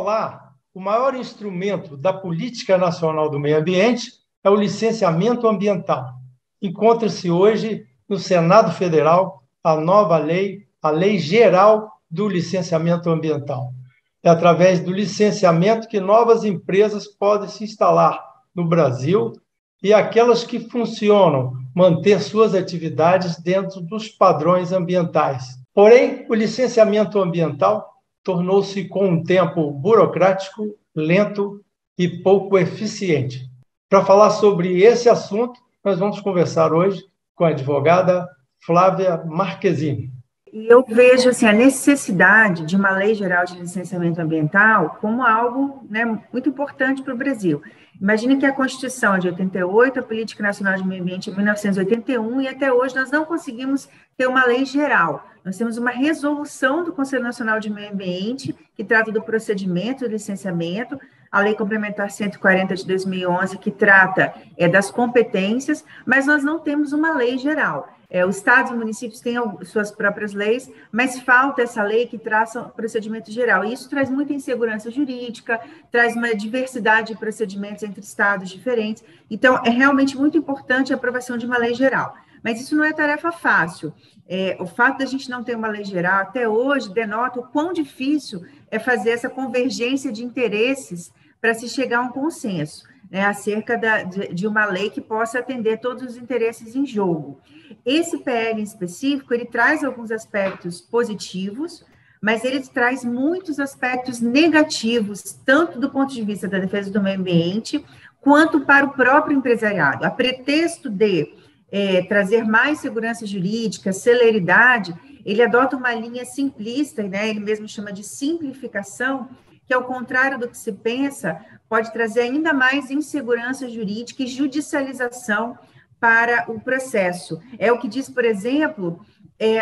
falar, o maior instrumento da Política Nacional do Meio Ambiente é o licenciamento ambiental. Encontra-se hoje no Senado Federal a nova lei, a Lei Geral do Licenciamento Ambiental. É através do licenciamento que novas empresas podem se instalar no Brasil e aquelas que funcionam manter suas atividades dentro dos padrões ambientais. Porém, o licenciamento ambiental tornou-se, com o tempo, burocrático, lento e pouco eficiente. Para falar sobre esse assunto, nós vamos conversar hoje com a advogada Flávia Marquezini. E eu vejo assim, a necessidade de uma lei geral de licenciamento ambiental como algo, né, muito importante para o Brasil. Imagine que a Constituição é de 88, a Política Nacional de Meio Ambiente é de 1981, e até hoje nós não conseguimos ter uma lei geral. Nós temos uma resolução do Conselho Nacional de Meio Ambiente, que trata do procedimento de licenciamento, a Lei Complementar 140 de 2011, que trata das competências, mas nós não temos uma lei geral. Os estados e municípios têm suas próprias leis, mas falta essa lei que traça o procedimento geral. E isso traz muita insegurança jurídica, traz uma diversidade de procedimentos entre estados diferentes. Então, é realmente muito importante a aprovação de uma lei geral. Mas isso não é tarefa fácil. O fato da gente não ter uma lei geral até hoje denota o quão difícil é fazer essa convergência de interesses para se chegar a um consenso, né, acerca de uma lei que possa atender todos os interesses em jogo. Esse PL em específico, ele traz alguns aspectos positivos, mas ele traz muitos aspectos negativos, tanto do ponto de vista da defesa do meio ambiente, quanto para o próprio empresariado. A pretexto de trazer mais segurança jurídica, celeridade, ele adota uma linha simplista, né, ele mesmo chama de simplificação, que, ao contrário do que se pensa, pode trazer ainda mais insegurança jurídica e judicialização para o processo. É o que diz, por exemplo,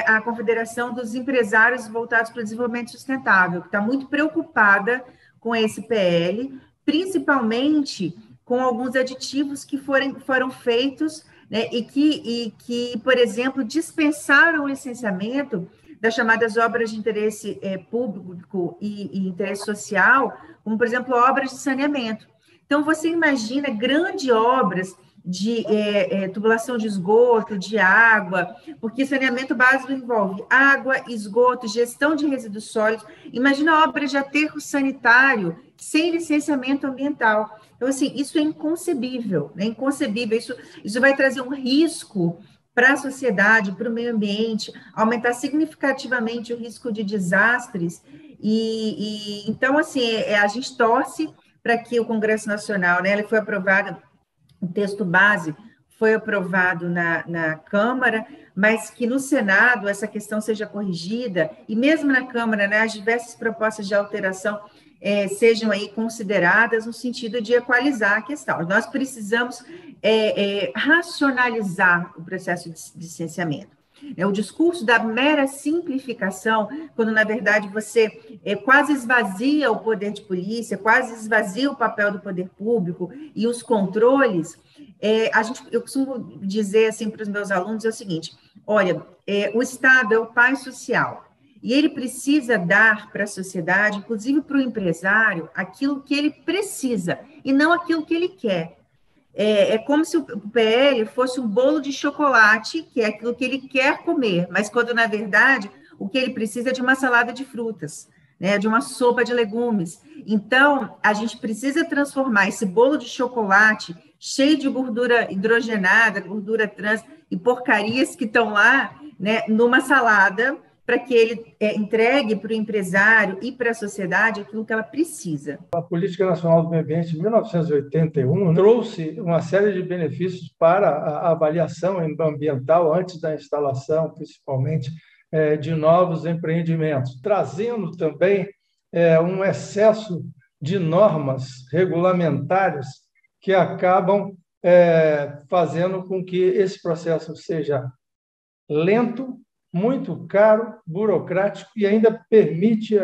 a Confederação dos Empresários Voltados para o Desenvolvimento Sustentável, que está muito preocupada com esse PL, principalmente com alguns aditivos que foram feitos, né, e que, por exemplo, dispensaram o licenciamento das chamadas obras de interesse público e interesse social, como, por exemplo, obras de saneamento. Então, você imagina grandes obras de tubulação de esgoto, de água, porque saneamento básico envolve água, esgoto, gestão de resíduos sólidos. Imagina obras de aterro sanitário sem licenciamento ambiental. Então, assim, isso é inconcebível, né? Inconcebível. Isso vai trazer um risco para a sociedade, para o meio ambiente, aumentar significativamente o risco de desastres. Então, assim, a gente torce para que o Congresso Nacional, né, ele foi aprovado, o texto base foi aprovado na Câmara, mas que no Senado essa questão seja corrigida, e mesmo na Câmara, né, as diversas propostas de alteração sejam aí consideradas no sentido de equalizar a questão. Nós precisamos racionalizar o processo de licenciamento. O discurso da mera simplificação, quando, na verdade, você quase esvazia o poder de polícia, quase esvazia o papel do poder público e os controles, eu costumo dizer assim para os meus alunos, é o seguinte, olha, o Estado é o pai social, e ele precisa dar para a sociedade, inclusive para o empresário, aquilo que ele precisa, e não aquilo que ele quer. É como se o PL fosse um bolo de chocolate, que é aquilo que ele quer comer, mas quando, na verdade, o que ele precisa é de uma salada de frutas, né, de uma sopa de legumes. Então, a gente precisa transformar esse bolo de chocolate, cheio de gordura hidrogenada, gordura trans e porcarias que estão lá, né, numa salada, para que ele entregue para o empresário e para a sociedade aquilo que ela precisa. A Política Nacional do Meio Ambiente, de 1981, trouxe uma série de benefícios para a avaliação ambiental antes da instalação, principalmente, de novos empreendimentos, trazendo também um excesso de normas regulamentares que acabam fazendo com que esse processo seja lento, muito caro, burocrático e ainda permite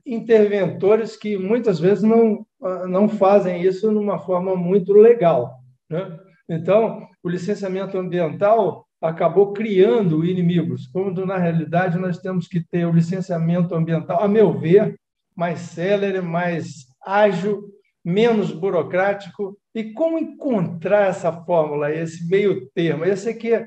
interventores que muitas vezes não fazem isso de uma forma muito legal, né? Então, o licenciamento ambiental acabou criando inimigos, quando, na realidade, nós temos que ter o licenciamento ambiental, a meu ver, mais célere, mais ágil, menos burocrático. E como encontrar essa fórmula, esse meio termo? Esse aqui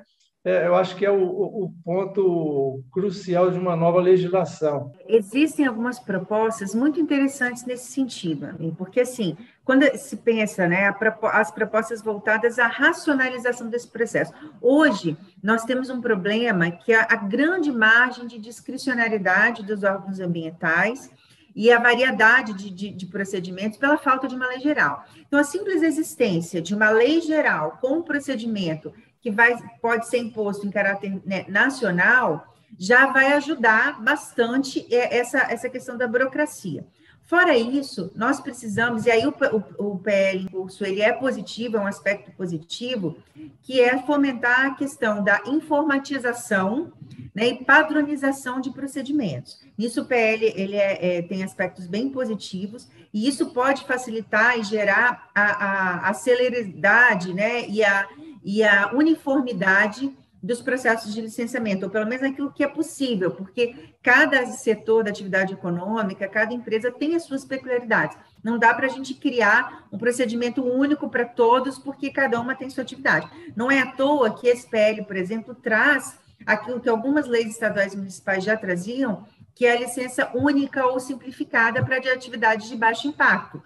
eu acho que é o ponto crucial de uma nova legislação. Existem algumas propostas muito interessantes nesse sentido, amigo, porque, assim, quando se pensa, né, as propostas voltadas à racionalização desse processo. Hoje, nós temos um problema que é a grande margem de discricionariedade dos órgãos ambientais e a variedade de procedimentos pela falta de uma lei geral. Então, a simples existência de uma lei geral com um procedimento que pode ser imposto em caráter, né, nacional, já vai ajudar bastante essa questão da burocracia. Fora isso, nós precisamos, e aí o PL em curso, ele é positivo, é um aspecto positivo, que é fomentar a questão da informatização, né, e padronização de procedimentos. Nisso o PL tem aspectos bem positivos, e isso pode facilitar e gerar a celeridade, né, e a uniformidade dos processos de licenciamento, ou pelo menos aquilo que é possível, porque cada setor da atividade econômica, cada empresa tem as suas peculiaridades. Não dá para a gente criar um procedimento único para todos, porque cada uma tem sua atividade. Não é à toa que esse PL, por exemplo, traz aquilo que algumas leis estaduais e municipais já traziam, que é a licença única ou simplificada para atividades de baixo impacto.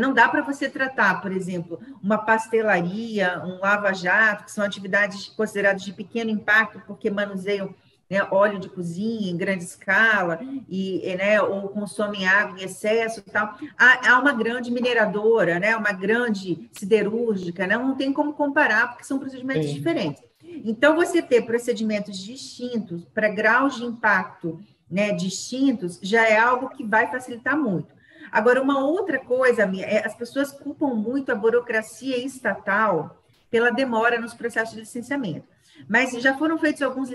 Não dá para você tratar, por exemplo, uma pastelaria, um lava-jato, que são atividades consideradas de pequeno impacto, porque manuseiam, né, óleo de cozinha em grande escala, né, ou consomem água em excesso e tal. Há uma grande mineradora, né, uma grande siderúrgica, né, não tem como comparar, porque são procedimentos diferentes. Então, você ter procedimentos distintos para graus de impacto, né, distintos, já é algo que vai facilitar muito. Agora, uma outra coisa, as pessoas culpam muito a burocracia estatal pela demora nos processos de licenciamento. Mas já foram feitos alguns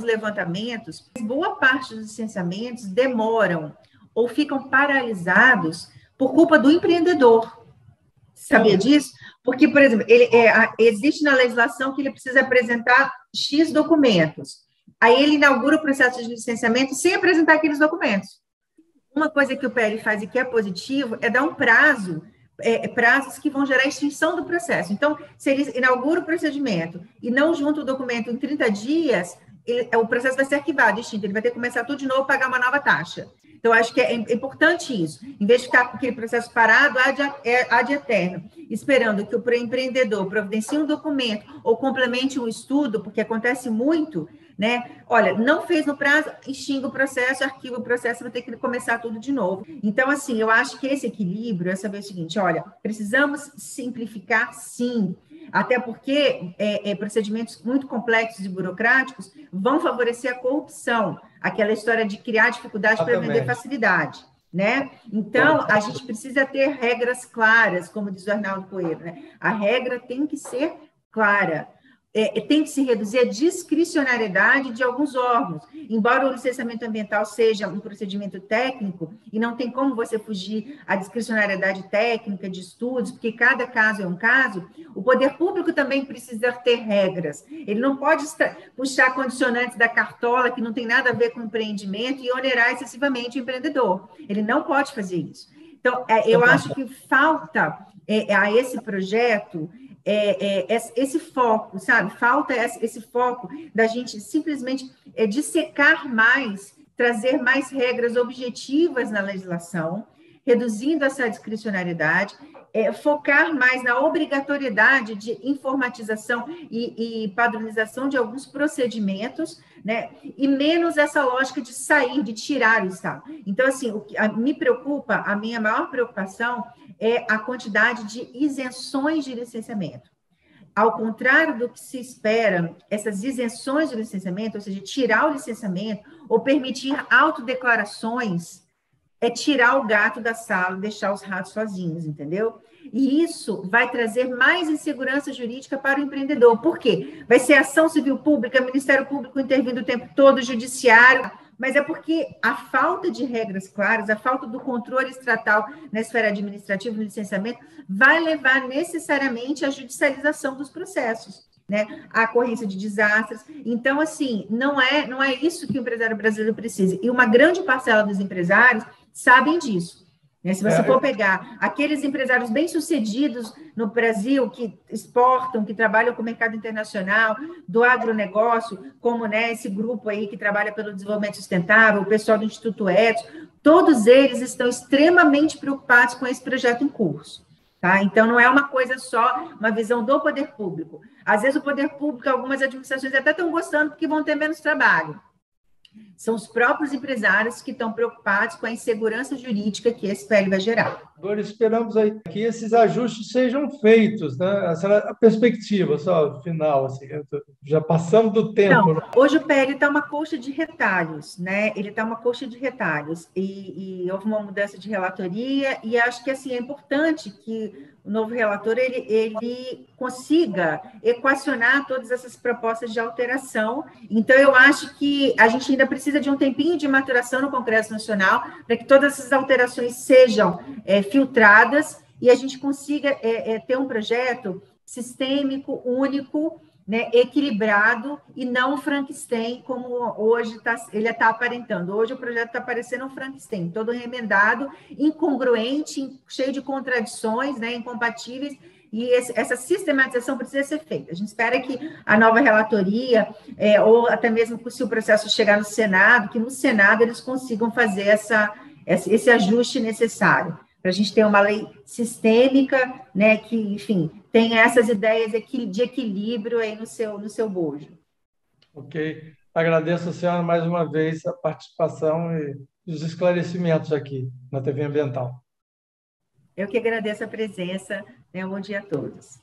levantamentos, boa parte dos licenciamentos demoram ou ficam paralisados por culpa do empreendedor. Sabia disso? Porque, por exemplo, existe na legislação que ele precisa apresentar X documentos. Aí ele inaugura o processo de licenciamento sem apresentar aqueles documentos. Uma coisa que o PL faz e que é positivo é dar um prazos que vão gerar extinção do processo. Então, se ele inaugura o procedimento e não junta o documento em 30 dias, o processo vai ser arquivado, extinto, ele vai ter que começar tudo de novo, pagar uma nova taxa. Então, acho que é importante isso. Em vez de ficar com aquele processo parado, ad eterno, esperando que o empreendedor providencie um documento ou complemente um estudo, porque acontece muito, né? Olha, não fez no prazo, extingue o processo, arquiva o processo, vai ter que começar tudo de novo. Então, assim, eu acho que esse equilíbrio é saber o seguinte, olha, precisamos simplificar, sim, até porque procedimentos muito complexos e burocráticos vão favorecer a corrupção, aquela história de criar dificuldade para vender facilidade, né? Então, a gente precisa ter regras claras, como diz o Arnaldo Coelho, né? A regra tem que ser clara. Tem que se reduzir a discricionariedade de alguns órgãos. Embora o licenciamento ambiental seja um procedimento técnico, e não tem como você fugir à discricionariedade técnica de estudos, porque cada caso é um caso, o poder público também precisa ter regras. Ele não pode puxar condicionantes da cartola, que não tem nada a ver com empreendimento, e onerar excessivamente o empreendedor. Ele não pode fazer isso. Então, eu acho que falta a esse projeto esse foco, sabe? Falta esse foco da gente simplesmente dissecar mais, trazer mais regras objetivas na legislação, reduzindo essa discricionariedade, focar mais na obrigatoriedade de informatização e padronização de alguns procedimentos, né? E menos essa lógica de sair, de tirar o Estado. Então, assim, me preocupa, a minha maior preocupação é a quantidade de isenções de licenciamento. Ao contrário do que se espera, essas isenções de licenciamento, ou seja, tirar o licenciamento ou permitir autodeclarações, é tirar o gato da sala, deixar os ratos sozinhos, entendeu? E isso vai trazer mais insegurança jurídica para o empreendedor. Por quê? Vai ser ação civil pública, Ministério Público intervindo o tempo todo, Judiciário, mas é porque a falta de regras claras, a falta do controle estatal na esfera administrativa, no licenciamento, vai levar necessariamente à judicialização dos processos, né? A ocorrência de desastres. Então, assim, não é isso que o empresário brasileiro precisa. E uma grande parcela dos empresários sabem disso. Né? Se você for pegar aqueles empresários bem-sucedidos no Brasil, que exportam, que trabalham com o mercado internacional, do agronegócio, como, né, esse grupo aí que trabalha pelo desenvolvimento sustentável, o pessoal do Instituto Ético, todos eles estão extremamente preocupados com esse projeto em curso. Tá? Então, não é uma coisa só, uma visão do poder público. Às vezes, o poder público, algumas administrações até estão gostando porque vão ter menos trabalho. São os próprios empresários que estão preocupados com a insegurança jurídica que esse PL vai gerar. Agora esperamos aí que esses ajustes sejam feitos, né? Essa é a perspectiva só final, assim, já passamos do tempo. Não, hoje o PL está uma coxa de retalhos, né? Ele está uma coxa de retalhos e houve uma mudança de relatoria e acho que assim é importante que o novo relator ele consiga equacionar todas essas propostas de alteração. Então eu acho que a gente ainda precisa de um tempinho de maturação no Congresso Nacional para que todas essas alterações sejam filtradas e a gente consiga ter um projeto sistêmico, único, né, equilibrado e não um Frankenstein, como hoje ele está aparentando. Hoje o projeto está parecendo um Frankenstein, todo remendado, incongruente, cheio de contradições, né, incompatíveis, e essa sistematização precisa ser feita. A gente espera que a nova relatoria, ou até mesmo se o processo chegar no Senado, que no Senado eles consigam fazer esse ajuste necessário, para a gente ter uma lei sistêmica, né, que, enfim, tenha essas ideias de equilíbrio aí no seu bojo. Ok. Agradeço a senhora mais uma vez a participação e os esclarecimentos aqui na TV Ambiental. Eu que agradeço a presença, né? Um bom dia a todos.